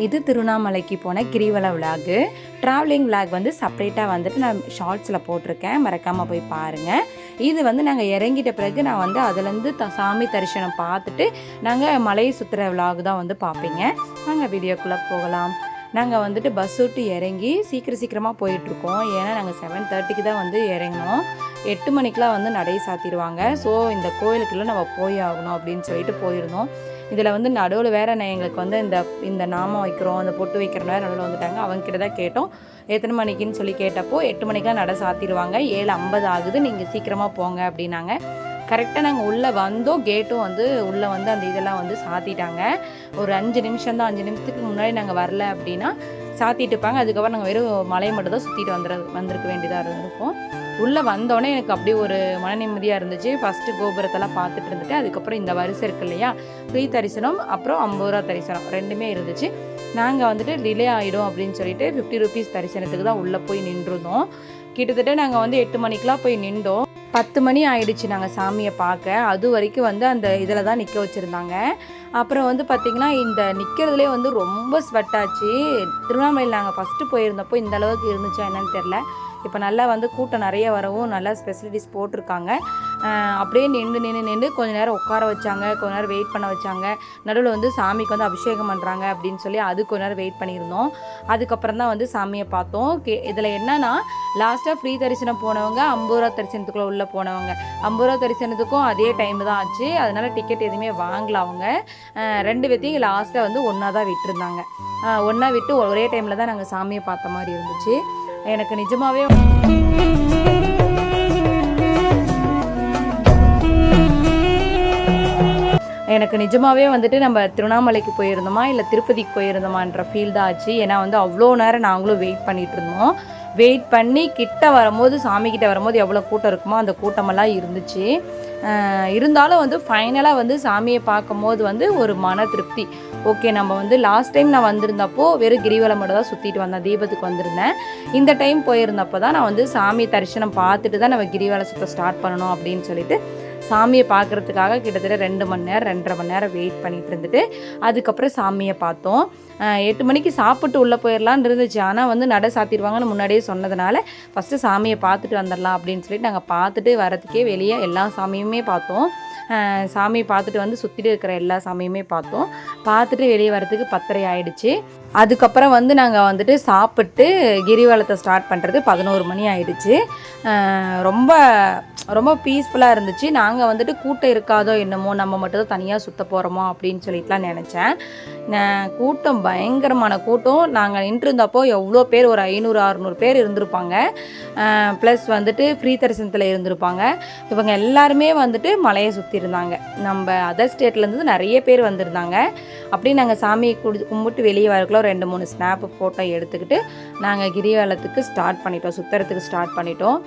இது திருவண்ணாமலைக்கு போன கிரிவல விலாகு. ட்ராவலிங் விலாக் வந்து செப்பரேட்டாக வந்துட்டு நான் ஷார்ட்ஸில் போட்டிருக்கேன், மறக்காமல் போய் பாருங்கள். இது வந்து நாங்கள் இறங்கிட்ட பிறகு நான் வந்து அதுலேருந்து சாமி தரிசனம் பார்த்துட்டு நாங்கள் மலையை சுற்றுற விலாகு தான் வந்து பார்ப்பீங்க. நாங்கள் வீடியோக்குள்ளே போகலாம். நாங்கள் வந்துட்டு பஸ் விட்டு இறங்கி சீக்கிரமாக போயிட்டுருக்கோம். ஏன்னா நாங்கள் 7:30க்கு தான் வந்து இறங்கினோம். 8 மணிக்கெலாம் வந்து நடை சாத்திடுவாங்க. ஸோ இந்த கோயிலுக்குள்ளே நம்ம போய் ஆகணும் அப்படின்னு சொல்லிட்டு போயிருந்தோம். இதில் வந்து நடுவில் வேறு எங்களுக்கு வந்து இந்த நாமம் வைக்கிறோம், அந்த பொட்டு வைக்கிற நேரம் நடுவில் வந்துட்டாங்க. அவங்கக்கிட்ட தான் கேட்டோம் எத்தனை மணிக்குன்னு சொல்லி கேட்டப்போ 8 மணிக்கெலாம் நடை சாத்திடுவாங்க, 7:50 ஆகுது, நீங்கள் சீக்கிரமாக போங்க அப்படின்னாங்க. கரெக்டாக நாங்கள் உள்ளே வந்தோம். கேட்டும் வந்து உள்ளே வந்து அந்த இதெல்லாம் வந்து சாத்திட்டாங்க. ஒரு 5 நிமிஷம் தான், 5 நிமிஷத்துக்கு முன்னாடி நாங்கள் வரல அப்படின்னா சாத்திட்டு இருப்பாங்க. அதுக்கப்புறம் நாங்கள் வெறும் மலையை மட்டும் தான் சுற்றிட்டு வந்திருக்க வேண்டியதாக இருந்திருக்கும். உள்ளே வந்தோடனே எனக்கு அப்படியே ஒரு மன நிம்மதியாக இருந்துச்சு. ஃபஸ்ட்டு கோபுரத்தெல்லாம் பார்த்துட்டு இருந்துட்டு அதுக்கப்புறம் இந்த வரிசை இருக்குது இல்லையா, ஃப்ரீ தரிசனம் அப்புறம் 50 ரூபா தரிசனம் ரெண்டுமே இருந்துச்சு. நாங்கள் வந்துட்டு டிலே ஆகிடும் அப்படின்னு சொல்லிட்டு 50 ரூபீஸ் தரிசனத்துக்கு தான் உள்ளே போய் நின்றுருந்தோம். கிட்டத்தட்ட நாங்கள் வந்து 8 மணிக்கெலாம் போய் நின்றோம். 10 மணி ஆயிடுச்சு நாங்கள் சாமியை பார்க்க. அது வரைக்கும் வந்து அந்த இதில் தான் நிற்க வச்சுருந்தாங்க. அப்புறம் வந்து பார்த்திங்கன்னா இந்த நிற்கிறதுலே வந்து ரொம்ப ஸ்வெட் ஆச்சு. திருவண்ணாமலையில் நாங்கள் ஃபஸ்ட்டு போயிருந்தப்போ இந்த அளவுக்கு இருந்துச்சா என்னன்னு தெரில. இப்போ நல்லா வந்து கூட்டம் நிறைய வரவும் நல்லா ஸ்பெசிலிட்டிஸ் போட்டிருக்காங்க. அப்படியே நின்று கொஞ்சம் நேரம் உட்கார வச்சாங்க, கொஞ்சம் நேரம் வெயிட் பண்ண வச்சாங்க. நடுவில் வந்து சாமிக்கு வந்து அபிஷேகம் பண்ணுறாங்க அப்படின்னு சொல்லி அது கொஞ்ச நேரம் வெயிட் பண்ணியிருந்தோம். அதுக்கப்புறம் தான் வந்து சாமியை பார்த்தோம். இதில் என்னென்னா லாஸ்ட்டாக ஃப்ரீ தரிசனம் போனவங்க 50 ரூபா தரிசனத்துக்குள்ளே உள்ளே போனவங்க 50 ரூபா தரிசனத்துக்கும் அதே டைம் தான் ஆச்சு. அதனால் டிக்கெட் எதுவுமே வாங்கல அவங்க. 2 பேர்த்தையும் லாஸ்ட்டாக வந்து ஒன்றா தான் விட்டுருந்தாங்க. ஒன்றா விட்டு ஒரே டைமில் தான் நாங்கள் சாமியை பார்த்த மாதிரி இருந்துச்சு. எனக்கு நிஜமாகவே வந்துட்டு நம்ம திருவண்ணாமலைக்கு போயிருந்தோமா இல்லை திருப்பதிக்கு போயிருந்தோமான்ற ஃபீல் தான் ஆச்சு. ஏன்னா வந்து அவ்வளோ நேரம் நாங்களும் வெயிட் பண்ணிகிட்டு இருந்தோம். வெயிட் பண்ணி கிட்ட வரும்போது சாமிக்கிட்ட வரும்போது எவ்வளோ கூட்டம் இருக்குமோ அந்த கூட்டமெல்லாம் இருந்துச்சு. இருந்தாலும் வந்து ஃபைனலாக வந்து சாமியை பார்க்கும்போது வந்து ஒரு மன திருப்தி. ஓகே, நம்ம வந்து லாஸ்ட் டைம் நான் வந்திருந்தப்போ வெறும் கிரிவலம் மட்டும் தான் சுற்றிட்டு வந்தேன், தீபத்துக்கு வந்திருந்தேன். இந்த டைம் போயிருந்தப்போ தான் நான் வந்து சாமி தரிசனம் பார்த்துட்டு தான் நம்ம கிரிவலம் சுற்ற ஸ்டார்ட் பண்ணணும் அப்படின்னு சொல்லிட்டு சாமியை பார்க்குறதுக்காக கிட்டத்தட்ட 2 மணி நேரம் 2.5 மணி நேரம் வெயிட் பண்ணிட்டு இருந்துட்டு அதுக்கப்புறம் சாமியை பார்த்தோம். 8 மணிக்கு சாப்பிட்டு உள்ளே போயிடலான்னு இருந்துச்சு. ஆனால் வந்து நடை சாத்திடுவாங்கன்னு முன்னாடியே சொன்னதுனால ஃபஸ்ட்டு சாமியை பார்த்துட்டு வந்துடலாம் அப்படின்னு சொல்லிட்டு நாங்கள் பார்த்துட்டு வரதுக்கே வெளியே எல்லா சாமியுமே பார்த்தோம். சாமியை பார்த்துட்டு வந்து சுற்றிட்டு இருக்கிற எல்லா சாமியுமே பார்த்தோம். பார்த்துட்டு வெளியே வரதுக்கு 10:30 ஆகிடுச்சு. அதுக்கப்புறம் வந்து நாங்கள் வந்துட்டு சாப்பிட்டு கிரிவலத்தை ஸ்டார்ட் பண்ணுறது 11 மணி ஆகிடுச்சு. ரொம்ப ரொம்ப பீஸ்ஃபுல்லாக இருந்துச்சு. நாங்கள் வந்துட்டு கூட்டம் இருக்காதோ என்னமோ, நம்ம மட்டும் தான் தனியாக சுற்ற போகிறோமோ அப்படின்னு சொல்லிட்டுலாம் நினச்சேன். கூட்டம் பயங்கரமான கூட்டம். நாங்கள் நின்றுருந்தப்போ எவ்வளோ பேர், ஒரு 500-600 பேர் இருந்திருப்பாங்க. ப்ளஸ் வந்துட்டு ஃப்ரீ தரிசனத்தில் இருந்திருப்பாங்க. இவங்க எல்லாருமே வந்துட்டு மலையை சுற்றி இருந்தாங்க. நம்ம அதர் ஸ்டேட்லேருந்து நிறைய பேர் வந்திருந்தாங்க. அப்படியே நாங்கள் சாமியை கும்பிட்டு வெளியே வரக்குள்ள 2-3 ஸ்னாப்பு ஃபோட்டோ எடுத்துக்கிட்டு நாங்கள் கிரிவலத்துக்கு ஸ்டார்ட் பண்ணிட்டோம், சுற்றுறதுக்கு ஸ்டார்ட் பண்ணிட்டோம்.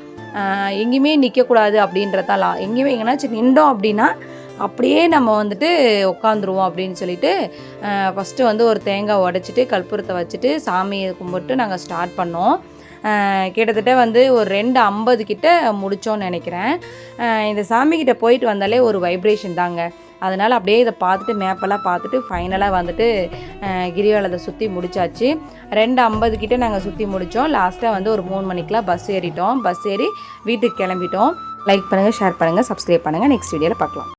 எங்கேயுமே நிற்கக்கூடாது அப்படின்றதால எங்கேயுமே எங்கேனாச்சும் நின்றோம் அப்படின்னா அப்படியே நம்ம வந்துட்டு உட்காந்துருவோம் அப்படின்னு சொல்லிட்டு ஃபஸ்ட்டு வந்து ஒரு தேங்காய் உடைச்சிட்டு கற்பூரத்தை வச்சுட்டு சாமியை கும்பிட்டு நாங்கள் ஸ்டார்ட் பண்ணோம். கிட்டத்தட்ட வந்து ஒரு 2:50 கிட்ட முடித்தோன்னு நினைக்கிறேன். இந்த சாமிக்கிட்ட போயிட்டு வந்தாலே ஒரு வைப்ரேஷன் தாங்க. அதனால் அப்படியே இதை பார்த்துட்டு மேப்பெல்லாம் பார்த்துட்டு ஃபைனலாக வந்துட்டு கிரிவலத்தை சுற்றி முடிச்சாச்சு. 2:50 கிட்ட நாங்கள் சுற்றி முடித்தோம். லாஸ்ட்டாக வந்து ஒரு 3 மணிக்கெலாம் பஸ் ஏறிட்டோம். பஸ் ஏறி வீட்டுக்கு கிளம்பிட்டோம். லைக் பண்ணுங்கள், ஷேர் பண்ணுங்கள், சப்ஸ்கிரைப் பண்ணுங்கள். நெக்ஸ்ட் வீடியோவில் பார்க்கலாம்.